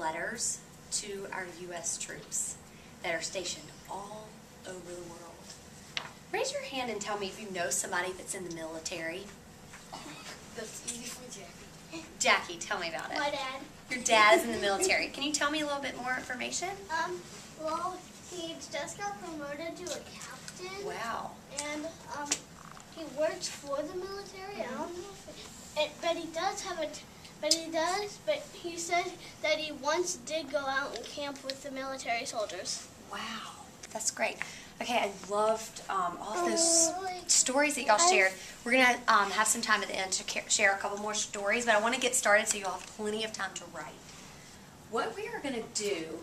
letters to our U.S. troops that are stationed all over the world. Raise your hand and tell me if you know somebody that's in the military. That's easy for Jackie. Jackie, tell me about it. My dad. Your dad is in the military. Can you tell me a little bit more information? Well, he just got promoted to a captain. Wow. And he works for the military. I don't know but he does have but he said that he once did go out and camp with the military soldiers. Wow, that's great. Okay, I loved all of those stories that y'all shared. We're going to have some time at the end to share a couple more stories, but I want to get started so you'll have plenty of time to write. What we are going to do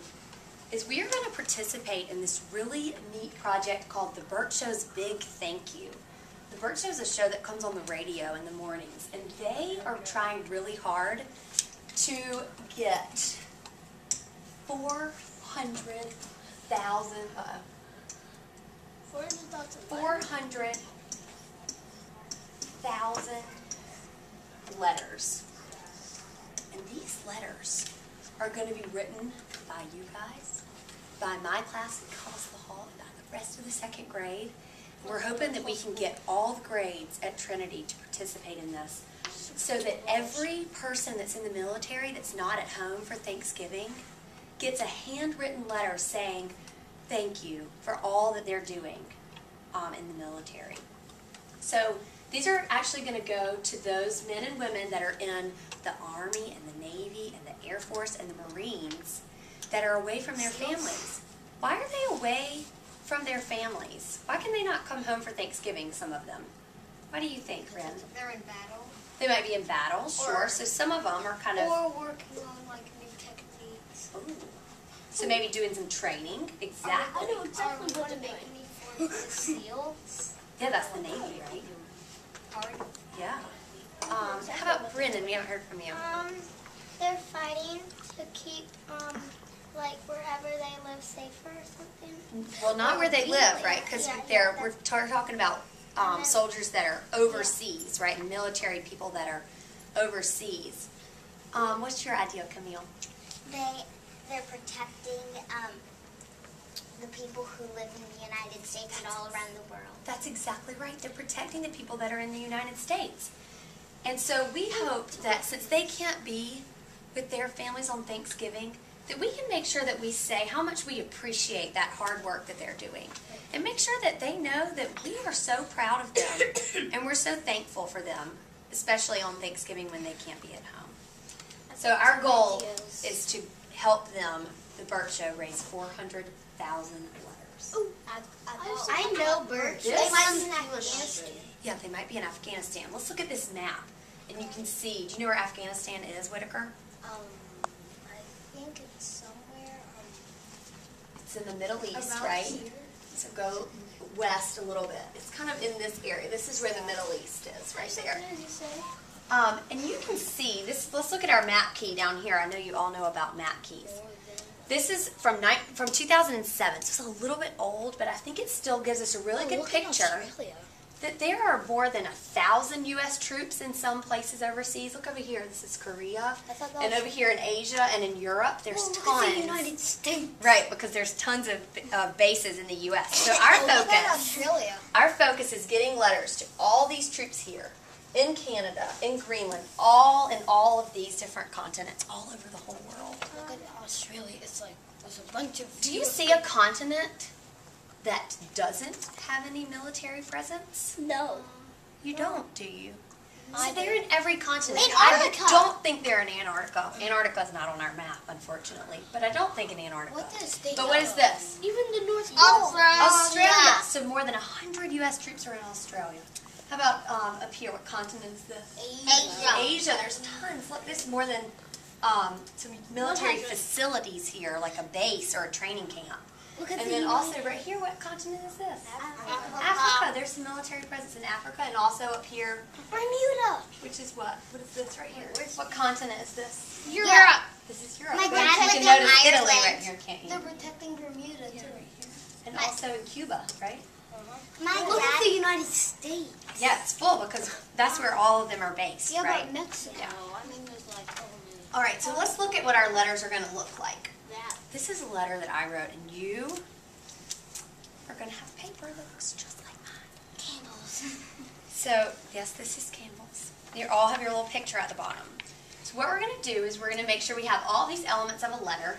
is we are going to participate in this really neat project called The Burt Show's Big Thank You. The Burt Show is a show that comes on the radio in the mornings, and they are trying really hard to get 400,000 letters. And these letters are going to be written by you guys, by my class across the hall, and by the rest of the second grade. And we're hoping that we can get all the grades at Trinity to participate in this, so that every person that's in the military that's not at home for Thanksgiving gets a handwritten letter saying thank you for all that they're doing in the military. So these are actually going to go to those men and women that are in the Army and the Navy and the Air Force and the Marines that are away from their families. Why are they away from their families? Why can they not come home for Thanksgiving, some of them? What do you think, Ren? They're in battle. They might be in battle, sure. So some of them are kind of... Or working on like new techniques. Ooh. So maybe doing some training. Exactly. I know exactly what to make. The SEALs. Yeah, that's the Navy, right? Yeah. How about Brendan? We haven't heard from you. They're fighting to keep like wherever they live safer or something. Well, not where they live, right? Because we're talking about soldiers that are overseas, right? And military people that are overseas. What's your idea, Camille? They're protecting the people who live in the United States and all around the world. That's exactly right. They're protecting the people that are in the United States. And so we hoped that since they can't be with their families on Thanksgiving, that we can make sure that we say how much we appreciate that hard work that they're doing. And make sure that they know that we are so proud of them and we're so thankful for them, especially on Thanksgiving when they can't be at home. So our goal is to help them, the Burt Show, raise 400,000 letters. Ooh, I know birds. They might be in Afghanistan. Yeah, they might be in Afghanistan. Let's look at this map, and you can see. Do you know where Afghanistan is, Whitaker? I think it's somewhere. It's in the Middle East, Around right? here. So go west a little bit. It's kind of in this area. This is where the Middle East is, right there. What did you say? And you can see this. Let's look at our map key down here. I know you all know about map keys. This is from 2007, so it's a little bit old, but I think it still gives us a really good picture that there are more than 1,000 U.S. troops in some places overseas. Look over here. This is Korea, and over here in Asia and in Europe, there's tons. The United States. Right, because there's tons of bases in the U.S. So our focus is getting letters to all these troops here, in Canada, in Greenland, all of these different continents, all over the whole world. Look at Australia. It's like there's a bunch of. Do you see a continent that doesn't have any military presence? No. You don't, do you? So they're in every continent. Antarctica. I don't think they're in Antarctica. Antarctica's not on our map, unfortunately. But I don't think in Antarctica. What does they? But what is this? Even the North Pole. Australia. So more than 100 U.S. troops are in Australia. How about up here? What continent is this? Asia. There's tons. Look, there's more than some military facilities here, like a base or a training camp. And then also right here, what continent is this? Africa. There's some military presence in Africa, and also up here, Bermuda. which is what? What is this right here? What continent is this? Europe. This is Europe. My But dad you lived can in notice Italy Ireland. right here, can't you? They're protecting Bermuda too. Right here. And also in Cuba, right? Look at the United States. Yeah, it's full because that's where all of them are based, Yeah, right? but Mexico. Yeah. I mean, there's like All right, so let's look at what our letters are going to look like. That. This is a letter that I wrote, and you are going to have paper that looks just like mine. Candles. So, yes, this is Campbell's. You all have your little picture at the bottom. So what we're going to do is we're going to make sure we have all these elements of a letter,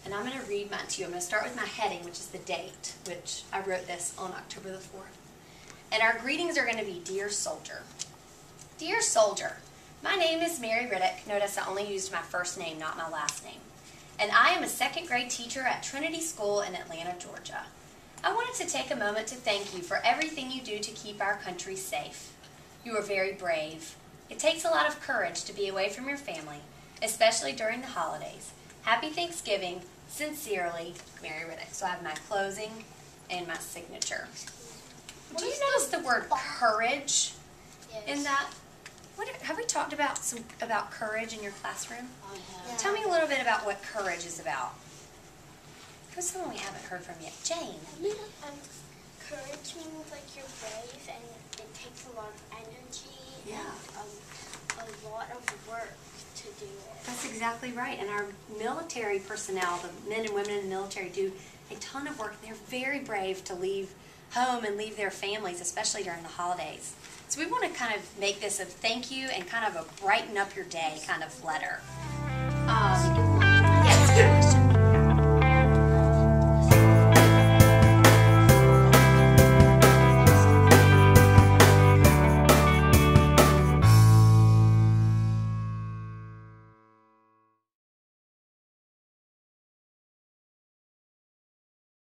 and I'm going to read mine to you. I'm going to start with my heading, which is the date, which I wrote this on October the 4th. And our greetings are going to be, Dear Soldier. Dear Soldier, my name is Mary Riddick. Notice I only used my first name, not my last name. And I am a second grade teacher at Trinity School in Atlanta, Georgia. I wanted to take a moment to thank you for everything you do to keep our country safe. You are very brave. It takes a lot of courage to be away from your family, especially during the holidays. Happy Thanksgiving. Sincerely, Mary Riddick. So I have my closing and my signature. Do you notice the word courage in that? Have we talked about courage in your classroom? I have. Tell me a little bit about what courage is about. Who's someone we haven't heard from yet? Jane. Courage means like you're brave, and it takes a lot of energy and a lot of work to do it. That's exactly right. And our military personnel, the men and women in the military, do a ton of work. They're very brave to leave home and leave their families, especially during the holidays. So we want to kind of make this a thank you and kind of a brighten up your day kind of letter.